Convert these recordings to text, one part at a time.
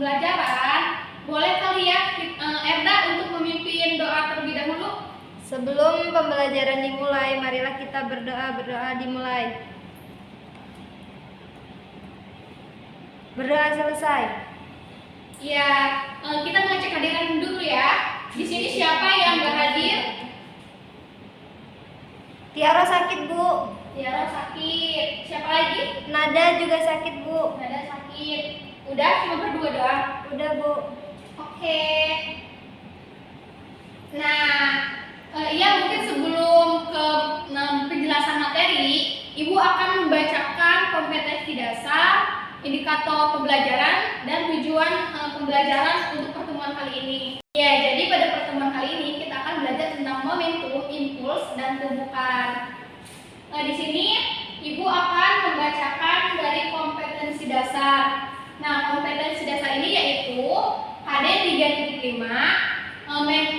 pembelajaran, boleh kali ya Erda untuk memimpin doa terlebih dahulu. Sebelum pembelajaran dimulai, marilah kita berdoa. Berdoa dimulai. Berdoa selesai. Ya, kita mengecek hadiran dulu ya. Di sini siapa yang nggak hadir? Tiara sakit, Bu. Tiara sakit. Siapa lagi? Nada juga sakit, Bu. Nada sakit. Udah cuma berdua doang. Udah, Bu. Oke. Nah, ya mungkin sebelum ke penjelasan materi, Ibu akan membacakan kompetensi dasar, indikator pembelajaran, dan tujuan pembelajaran untuk pertemuan kali ini. Ya, jadi pada pertemuan kali ini kita akan belajar tentang momentum, impuls, dan tumbukan. Di sini Ibu akan membacakan dari kompetensi dasar. Nah, kompetensi dasar ini yaitu HD 3.5,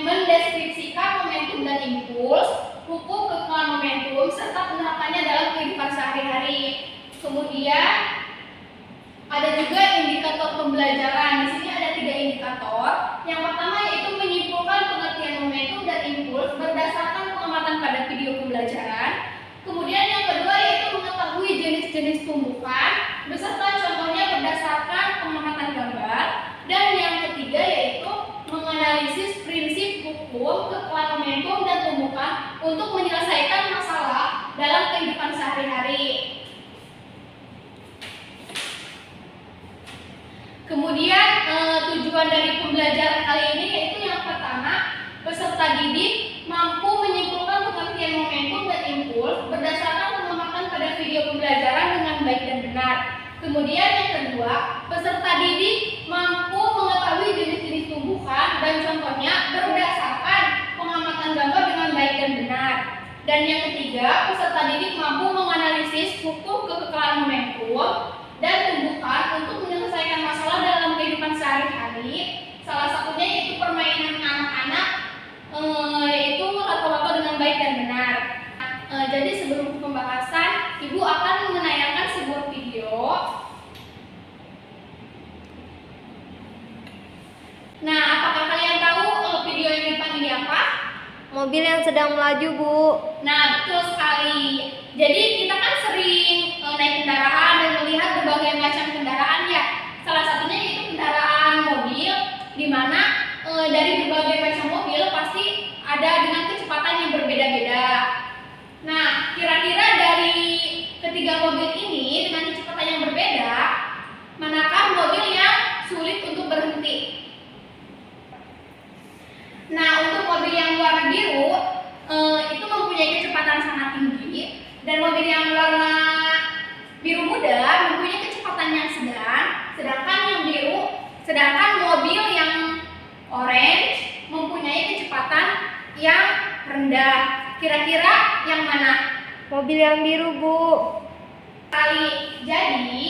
mendeskripsikan momentum dan impuls, hukum kekekalan momentum, serta penerapannya dalam kehidupan sehari-hari. Kemudian ada juga indikator pembelajaran. Di sini ada 3 indikator. Yang pertama yaitu menyimpulkan pengertian momentum dan impuls berdasarkan pengamatan pada video pembelajaran. Kemudian yang kedua yaitu mengetahui jenis-jenis tumbukan beserta contohnya berdasarkan pengamatan gambar. Dan yang ketiga yaitu menganalisis prinsip hukum kekekalan momentum dan tumbukan untuk menyelesaikan masalah dalam kehidupan sehari-hari. Kemudian tujuan dari pembelajaran kali ini yaitu yang pertama, peserta didik mampu menyimpulkan pengertian momentum dan impuls berdasarkan pengamatan pada video pembelajaran dengan baik dan benar. Kemudian yang kedua, peserta didik mampu mengetahui jenis-jenis tumbukan dan contohnya berdasarkan pengamatan gambar dengan baik dan benar. Dan yang ketiga, peserta didik mampu menganalisis hukum kekekalan momentum dan tumbukan untuk menyelesaikan masalah dalam kehidupan sehari-hari. Salah satunya yaitu permainan anak-anak, yaitu lato-lato dengan baik dan benar. Jadi sebelum pembahasan, Ibu akan menayangkan sebuah video. Nah, apakah kalian tahu video yang di depan ini apa? Mobil yang sedang melaju, Bu. Nah, betul sekali. Jadi kita kan sering naik kendaraan dan melihat berbagai macam kendaraan ya. Salah satunya yaitu kendaraan mobil, di mana dari berbagai macam mobil pasti ada dengan kecepatan yang berbeda-beda. Nah, kira-kira dari ketiga mobil ini dengan kecepatan yang berbeda, manakah mobil yang sulit untuk berhenti? Nah, untuk mobil yang warna biru itu mempunyai kecepatan sangat tinggi, dan mobil yang warna biru muda mempunyai kecepatan yang sedang, sedangkan mobil yang orange mempunyai kecepatan yang rendah. Kira-kira yang mana? Mobil yang biru, Bu. Jadi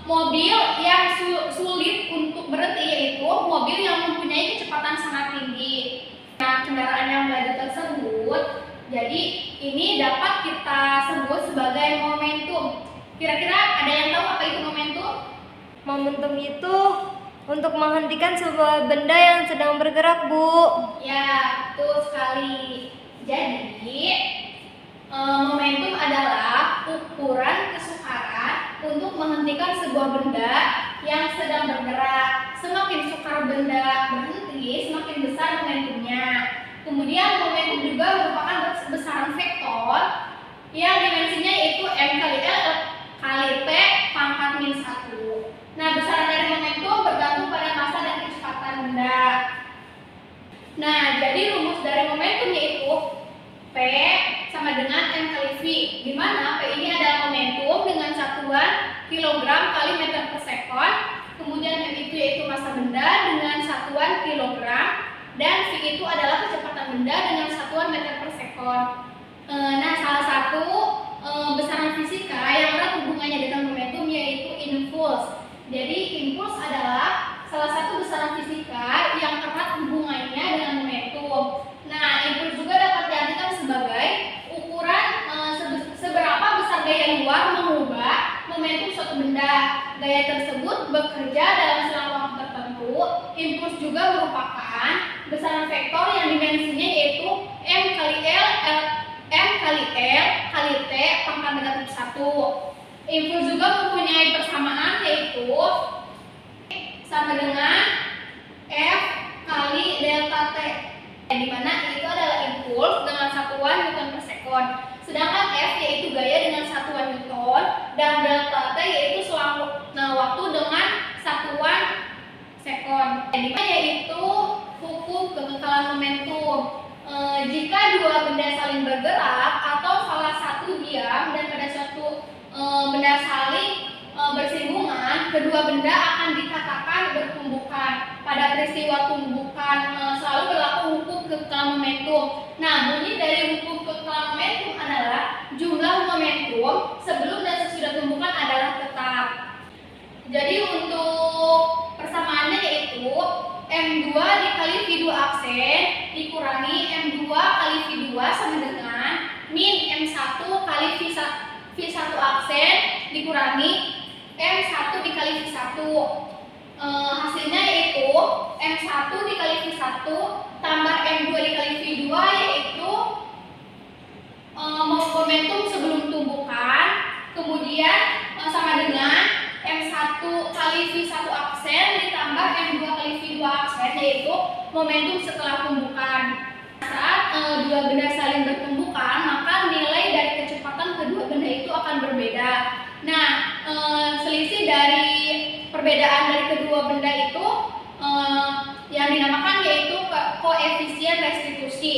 mobil yang sulit untuk berhenti yaitu mobil yang mempunyai kecepatan sangat tinggi. Nah, kendaraan yang melaju tersebut, jadi ini dapat kita sebut sebagai momentum. Kira-kira ada yang tahu apa itu momentum? Momentum itu untuk menghentikan sebuah benda yang sedang bergerak, Bu. Ya, betul sekali. Jadi momentum adalah ukuran kesukaran untuk menghentikan sebuah benda yang sedang bergerak. Semakin sukar benda berhenti, semakin besar momentumnya. Kemudian momentum juga merupakan besaran vektor yang dimensinya yaitu M kali L kali T pangkat min 1. Nah, besaran dari momentum bergantung pada massa dan kecepatan benda. Nah, jadi rumus dari momentum yaitu P sama dengan M kali V, di mana P ini adalah momentum dengan satuan kilogram kali meter per sekon, kemudian M itu yaitu massa benda dengan satuan kilogram, dan V itu adalah kecepatan benda dengan satuan meter per sekon. Nah, salah satu besaran fisika yang erat hubungannya dengan momentum yaitu impuls. Jadi impuls adalah salah satu besaran fisika yang erat hubungannya dengan momentum. Nah, impuls juga dapat diartikan sebagai ukuran seberapa besar gaya luar mengubah momentum suatu benda. Gaya tersebut bekerja dalam juga merupakan besaran vektor yang dimensinya yaitu M kali L kali T pangkat negatif 1. Impuls juga mempunyai persamaan yaitu sama dengan F kali delta T, di mana itu adalah impuls dengan satuan Newton per sekon. Sedangkan F yaitu gaya dengan satuan Newton dan delta T yaitu selang waktu dengan satuan sekon. Yaitu hukum kekekalan momentum. Jika dua benda saling bergerak atau salah satu diam dan pada suatu benda saling bersinggungan, kedua benda akan dikatakan bertumbukan. Pada peristiwa tumbukan selalu berlaku hukum kekekalan momentum. Nah, bunyi dari hukum kekekalan momentum adalah jumlah momentum sebelum dan sesudah tumbukan adalah tetap. Jadi untuk persamaannya yaitu M2 dikali V2 aksen dikurangi M2 kali V2 sama dengan min M1 kali V1 aksen dikurangi M1 dikali V1. Hasilnya yaitu M1 dikali V1 tambah M2 dikali V2 yaitu momentum sebelum tumbukan, kemudian sama dengan M1 kali V1 aksen ditambah M2 kali V2 aksen yaitu momentum setelah tumbukan. Saat dua benda saling bertumbukan, maka nilai dari kecepatan kedua benda itu akan berbeda. Nah, selisih dari perbedaan dari kedua benda itu yang dinamakan yaitu koefisien restitusi.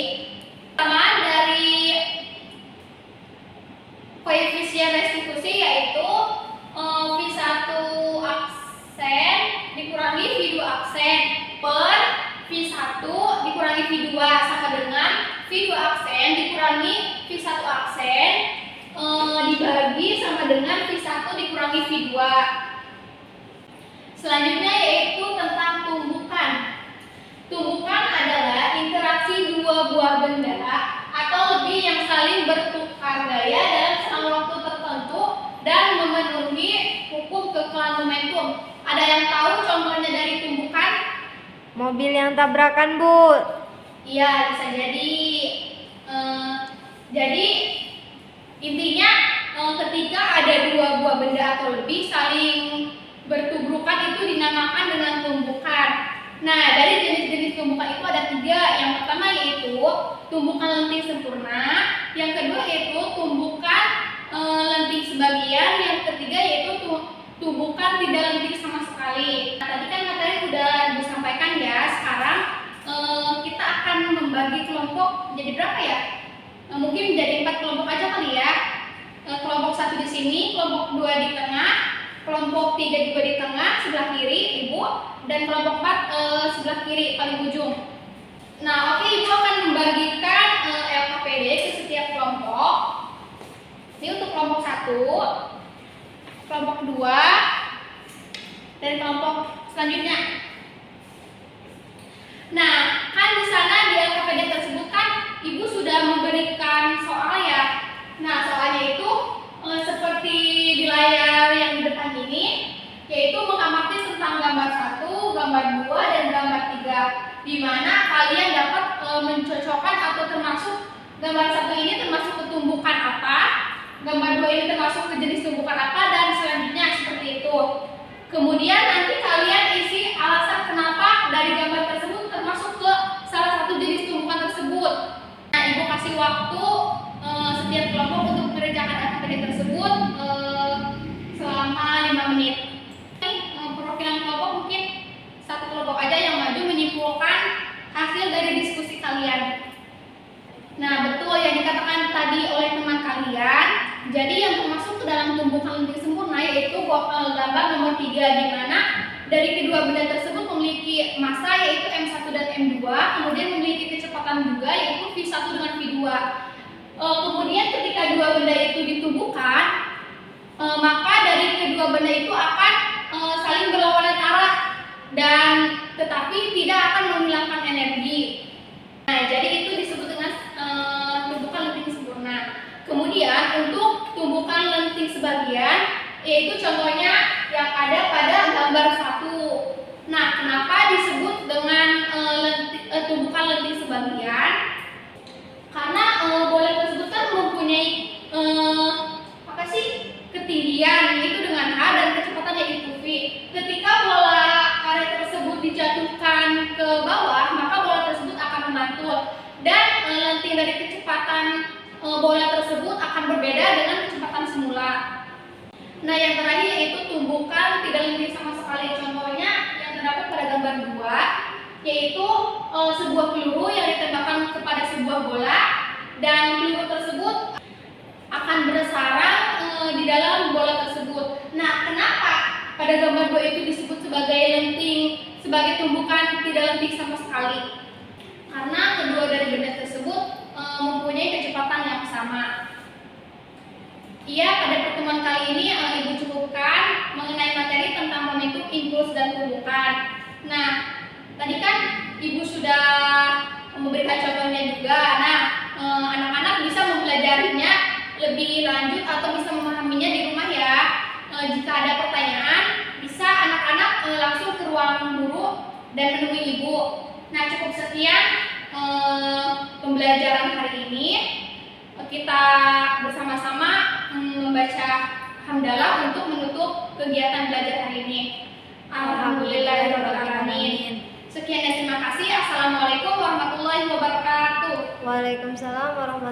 Persamaan dari koefisien restitusi yaitu V1 aksen dikurangi V2 aksen per V1 dikurangi V2 sama dengan V2 aksen dikurangi V1 aksen dibagi sama dengan V1 dikurangi V2. Selanjutnya yaitu tentang tumbukan. Tumbukan adalah interaksi dua buah benda atau lebih yang saling bertukar gaya dalam selang waktu tertentu dan memenuhi hukum kekekalan momentum. Ada yang tahu contohnya dari tumbukan? Mobil yang tabrakan, Bu. Iya, bisa jadi. Jadi intinya ketika ada dua buah benda atau lebih saling bertubrukan itu dinamakan dengan tumbukan. Nah, dari jenis-jenis tumbukan itu ada 3. Yang pertama yaitu tumbukan lenting sempurna, yang kedua yaitu tumbukan lenting sebagian, yang ketiga yaitu tumbukan tidak lenting sama sekali. Nah, tadi kan materi udah disampaikan ya. Sekarang kita akan membagi kelompok jadi berapa ya? Mungkin jadi 4 kelompok aja kali ya. Kelompok 1 di sini, kelompok 2 di tengah, kelompok 3 juga di tengah sebelah kiri Ibu, dan kelompok 4 sebelah kiri paling ujung. Nah, oke, Ibu akan membagikan LKPD ke setiap kelompok. Ini untuk kelompok 1, kelompok 2, dan kelompok selanjutnya. Nah, kan di sana di LKPD tersebut kan Ibu sudah memberikan soal ya. Nah, soalnya itu seperti di layar yang di depan ini, yaitu mengamati tentang gambar 1, gambar 2, dan gambar 3, di mana kalian dapat mencocokkan atau termasuk gambar 1 ini termasuk ke tumbukan apa, gambar 2 ini termasuk ke jenis tumbukan apa, dan selanjutnya seperti itu. Kemudian nanti kalian isi alasan kenapa dari gambar tersebut termasuk ke salah satu jenis tumbukan tersebut. Nah, Ibu kasih waktu setiap kelompok untuk mengerjakan LKPD tersebut selama 5 menit. Perwakilan kelompok mungkin 1 kelompok aja yang maju menyimpulkan hasil dari diskusi kalian. Nah, betul yang dikatakan tadi oleh teman kalian. Jadi yang termasuk ke dalam tumbukan lenting sempurna yaitu gambar nomor 3, di mana dari kedua benda tersebut memiliki massa yaitu M1 dan M2, kemudian memiliki kecepatan juga yaitu V1 dengan V2. Kemudian ketika dua benda itu ditumbuhkan, maka dari kedua benda itu akan saling berlawanan arah dan tetapi tidak akan menghilangkan energi. Nah, jadi itu disebut dengan tumbukan lenting sempurna. Kemudian untuk tumbukan lenting sebagian, yaitu contohnya yang ada pada gambar 1. Nah, kenapa disebut dengan lebih sebagian karena bola tersebut kan mempunyai ketinggian yaitu dengan H dan kecepatan yaitu V. Ketika bola karet tersebut dijatuhkan ke bawah, maka bola tersebut akan memantul dan lenting dari kecepatan bola tersebut akan berbeda dengan kecepatan semula. Nah, yang terakhir yaitu tumbukan tidak lenting sama sekali. Contohnya yang terdapat pada gambar 2 yaitu sebuah peluru yang ditembakkan kepada sebuah bola dan peluru tersebut akan bersarang di dalam bola tersebut. Nah, kenapa pada gambar 2 itu disebut sebagai lenting, sebagai tumbukan tidak lenting sama sekali? Karena kedua dari benda tersebut mempunyai kecepatan yang sama. Iya, pada pertemuan kali ini Ibu cukupkan mengenai materi tentang momentum, impuls, dan tumbukan. Nah, tadi kan Ibu sudah memberikan contohnya juga. Nah, anak-anak bisa mempelajarinya lebih lanjut atau bisa memahaminya di rumah ya. Jika ada pertanyaan, bisa anak-anak langsung ke ruang guru dan menemui Ibu. Nah, cukup sekian pembelajaran hari ini. Kita bersama-sama membaca hamdalah untuk menutup kegiatan belajar hari ini. Alhamdulillahirrahmanirrahim. Sekian dan terima kasih. Assalamualaikum warahmatullahi wabarakatuh. Waalaikumsalam warahmatullahi wabarakatuh.